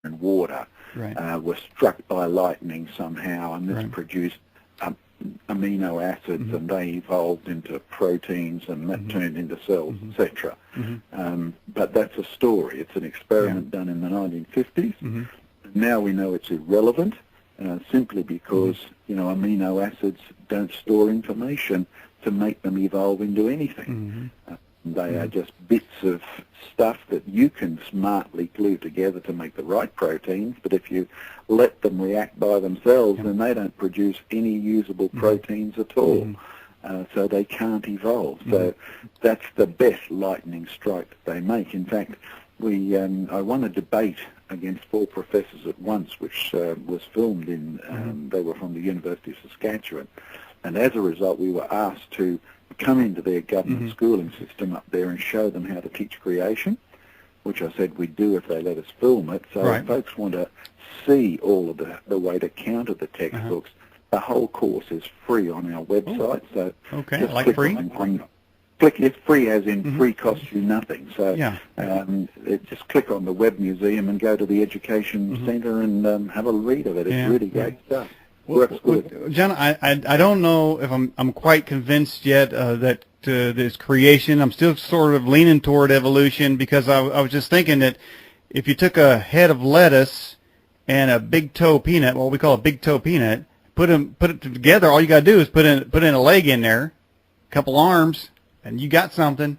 and water were struck by lightning somehow, and this produced amino acids, and they evolved into proteins, and that turned into cells, etc. But that's a story. It's an experiment done in the 1950s. Now we know it's irrelevant, simply because amino acids don't store information to make them evolve into anything. They are just bits of stuff that you can smartly glue together to make the right proteins, but if you let them react by themselves, then they don't produce any usable proteins at all. So they can't evolve. So that's the best lightning strike that they make. In fact, I won a debate against 4 professors at once, which was filmed in, they were from the University of Saskatchewan, and as a result we were asked to come into their government schooling system up there and show them how to teach creation, which I said we'd do if they let us film it. So if folks want to see all of the way to counter the textbooks, the whole course is free on our website. So just like free? Click it, free as in free, costs you nothing. So just click on the Web Museum and go to the Education Centre and have a read of it. It's really great stuff. Works good. John, I don't know if I'm quite convinced yet that this creation. I'm still sort of leaning toward evolution, because I was just thinking that if you took a head of lettuce and a big toe peanut, what we call a big toe peanut, put it together, all you got to do is put in a leg in there, a couple arms, and you got something.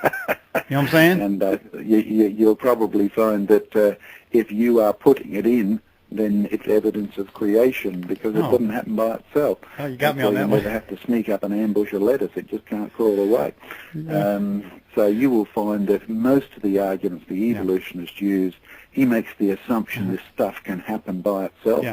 You know what I'm saying? And you'll probably find that if you are putting it in, then it's evidence of creation, because it doesn't happen by itself. Oh, you got me on that one. You never have to sneak up and ambush a lettuce. It just can't crawl away. So you will find that most of the arguments the evolutionist use, he makes the assumption this stuff can happen by itself.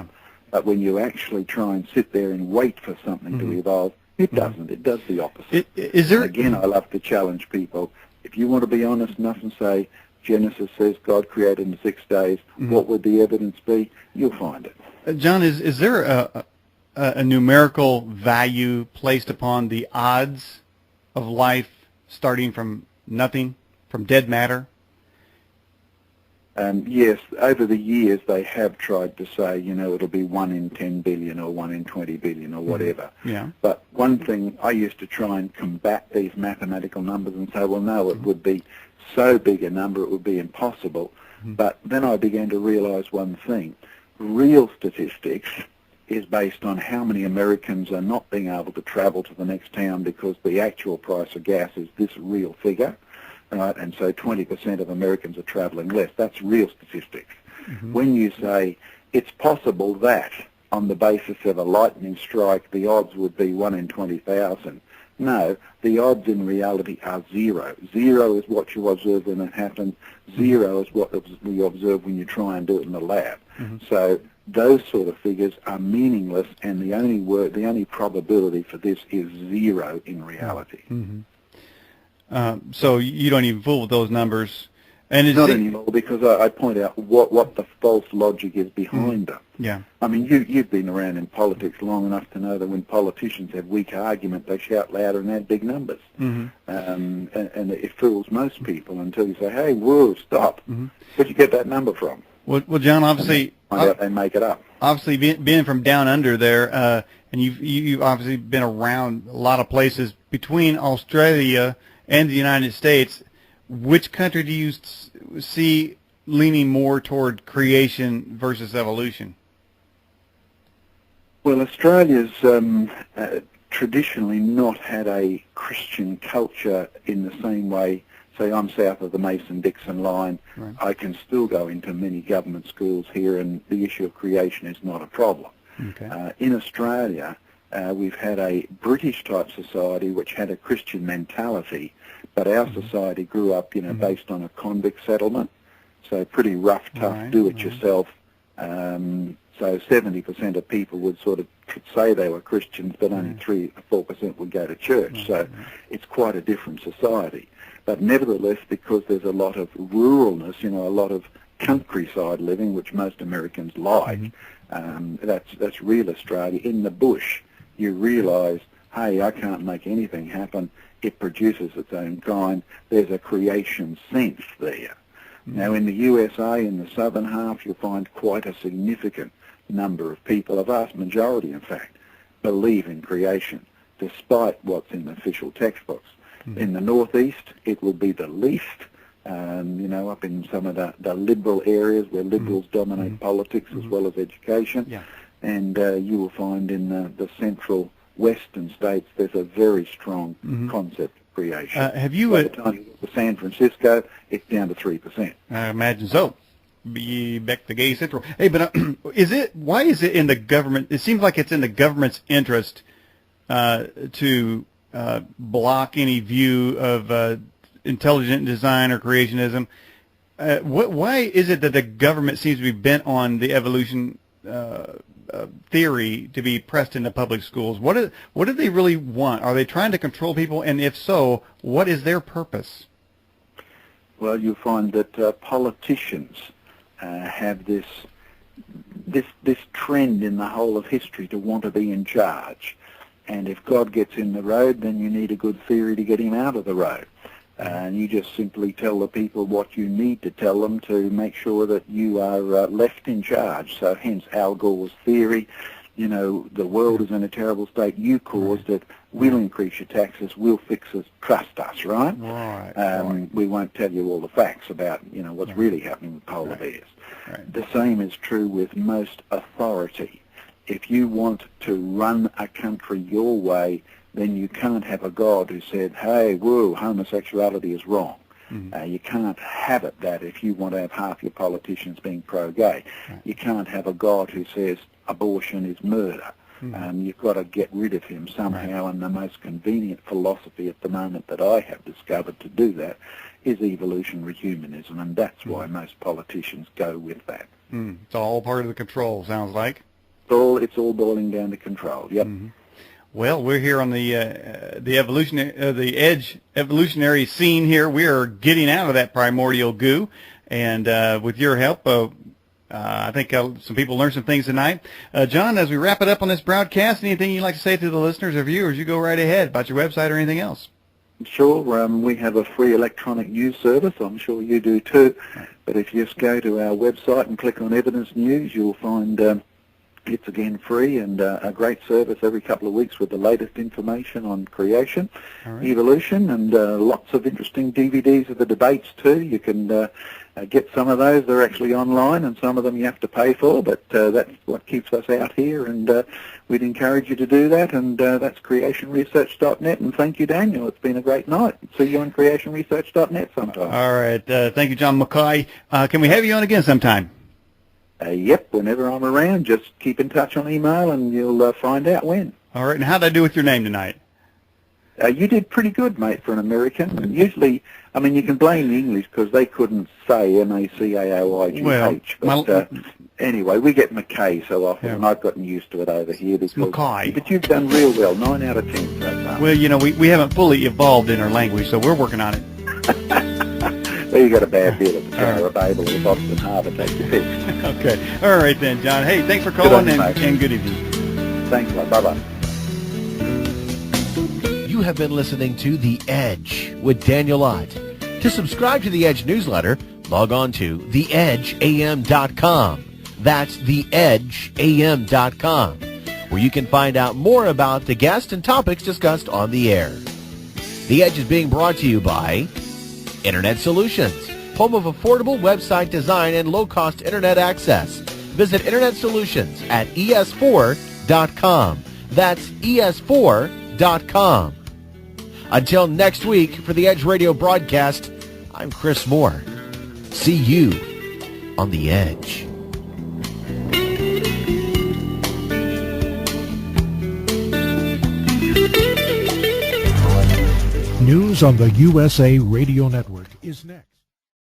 But when you actually try and sit there and wait for something to evolve, it doesn't. It does the opposite. Again, I love to challenge people. If you want to be honest enough and say, Genesis says God created in 6 days, what would the evidence be? You'll find it. John, is there a numerical value placed upon the odds of life starting from nothing, from dead matter? Yes, over the years they have tried to say, it'll be 1 in 10 billion or 1 in 20 billion or whatever. But one thing, I used to try and combat these mathematical numbers and say, well, no, it would be so big a number it would be impossible. But then I began to realize one thing. Real statistics is based on how many Americans are not being able to travel to the next town because the actual price of gas is this real figure, right? And so 20% of Americans are traveling less. That's real statistics. When you say it's possible that on the basis of a lightning strike the odds would be 1 in 20,000, no, the odds in reality are 0. 0 is what you observe when it happens. 0 is what we observe when you try and do it in the lab. So those sort of figures are meaningless, and the only probability for this is 0 in reality. So you don't even fool with those numbers. And Not anymore, because I point out what the false logic is behind them. I mean, you've been around in politics long enough to know that when politicians have weak argument, they shout louder and add big numbers. And it fools most people until you say, hey, whoa, stop. Where'd you get that number from? Well, John, obviously... They make it up. Obviously, being from down under there, and you've obviously been around a lot of places between Australia and the United States. Which country do you see leaning more toward creation versus evolution? Well, Australia's traditionally not had a Christian culture in the same way. Say I'm south of the Mason-Dixon line. I can still go into many government schools here, and the issue of creation is not a problem. In Australia, we've had a British-type society which had a Christian mentality, but our society grew up, based on a convict settlement, so pretty rough, tough, do-it-yourself. So 70% of people would could say they were Christians, but only 3 or 4% would go to church. So it's quite a different society. But nevertheless, because there's a lot of ruralness, a lot of countryside living, which most Americans like, that's real Australia. In the bush, you realise, hey, I can't make anything happen. It produces its own kind. There's a creation sense there. Now, in the USA, in the southern half, you'll find quite a significant number of people, a vast majority, in fact, believe in creation, despite what's in the official textbooks. In the northeast, it will be the least, up in some of the liberal areas where liberals dominate politics as well as education. Yeah. And you will find in the central western states there's a very strong concept of creation. Have you... By the time you get to San Francisco, it's down to 3%. I imagine so. Be back to gay central. Hey, but why is it in the government? It seems like it's in the government's interest to block any view of intelligent design or creationism. Why is it that the government seems to be bent on the evolution theory to be pressed into public schools? What do they really want? Are they trying to control people? And if so, what is their purpose? Well, you find that politicians have this trend in the whole of history to want to be in charge. And if God gets in the road, then you need a good theory to get him out of the road. And you just simply tell the people what you need to tell them to make sure that you are left in charge. So hence Al Gore's theory, the world is in a terrible state, you caused it, we'll increase your taxes, we'll fix it, trust us, right? Right. We won't tell you all the facts about, what's really happening with polar bears. Right. The same is true with most authority. If you want to run a country your way, then you can't have a God who said, hey, whoa, homosexuality is wrong. You can't have it that if you want to have half your politicians being pro-gay. Right. You can't have a God who says abortion is murder. You've got to get rid of him somehow, and the most convenient philosophy at the moment that I have discovered to do that is evolutionary humanism, and that's why most politicians go with that. It's all part of the control, sounds like. It's all boiling down to control, yep. Well, we're here on the edge evolutionary scene here. We are getting out of that primordial goo, and with your help, I think some people learned some things tonight. John, as we wrap it up on this broadcast, anything you'd like to say to the listeners or viewers, you go right ahead about your website or anything else. Sure. We have a free electronic news service. I'm sure you do too. But if you just go to our website and click on Evidence News, you'll find it's again free and a great service every couple of weeks with the latest information on creation, evolution, and lots of interesting DVDs of the debates too. You can get some of those. They're actually online, and some of them you have to pay for, but that's what keeps us out here, and we'd encourage you to do that, and that's creationresearch.net, and thank you, Daniel. It's been a great night. See you on creationresearch.net sometime. All right. Thank you, John MacKay. Can we have you on again sometime? Yep, whenever I'm around, just keep in touch on email and you'll find out when. All right, and how did I do with your name tonight? You did pretty good, mate, for an American. And usually, you can blame the English because they couldn't say MacKayoigh. But anyway, we get MacKay so often, and I've gotten used to it over here. MacKay. But you've done real well, 9 out of 10 so far. Well, we haven't fully evolved in our language, so we're working on it. Well, you got a bad bit of the Tower of Babel, the Boston Harbor, take your pick. Okay. All right then, John. Hey, thanks for calling and good evening. Thanks a lot. Bye-bye. You have been listening to The Edge with Daniel Ott. To subscribe to The Edge newsletter, log on to theedgeam.com. That's theedgeam.com, where you can find out more about the guests and topics discussed on the air. The Edge is being brought to you by Internet Solutions, home of affordable website design and low-cost Internet access. Visit Internet Solutions at es4.com. That's es4.com. Until next week, for the Edge Radio broadcast, I'm Chris Moore. See you on The Edge. News on the USA Radio Network is next.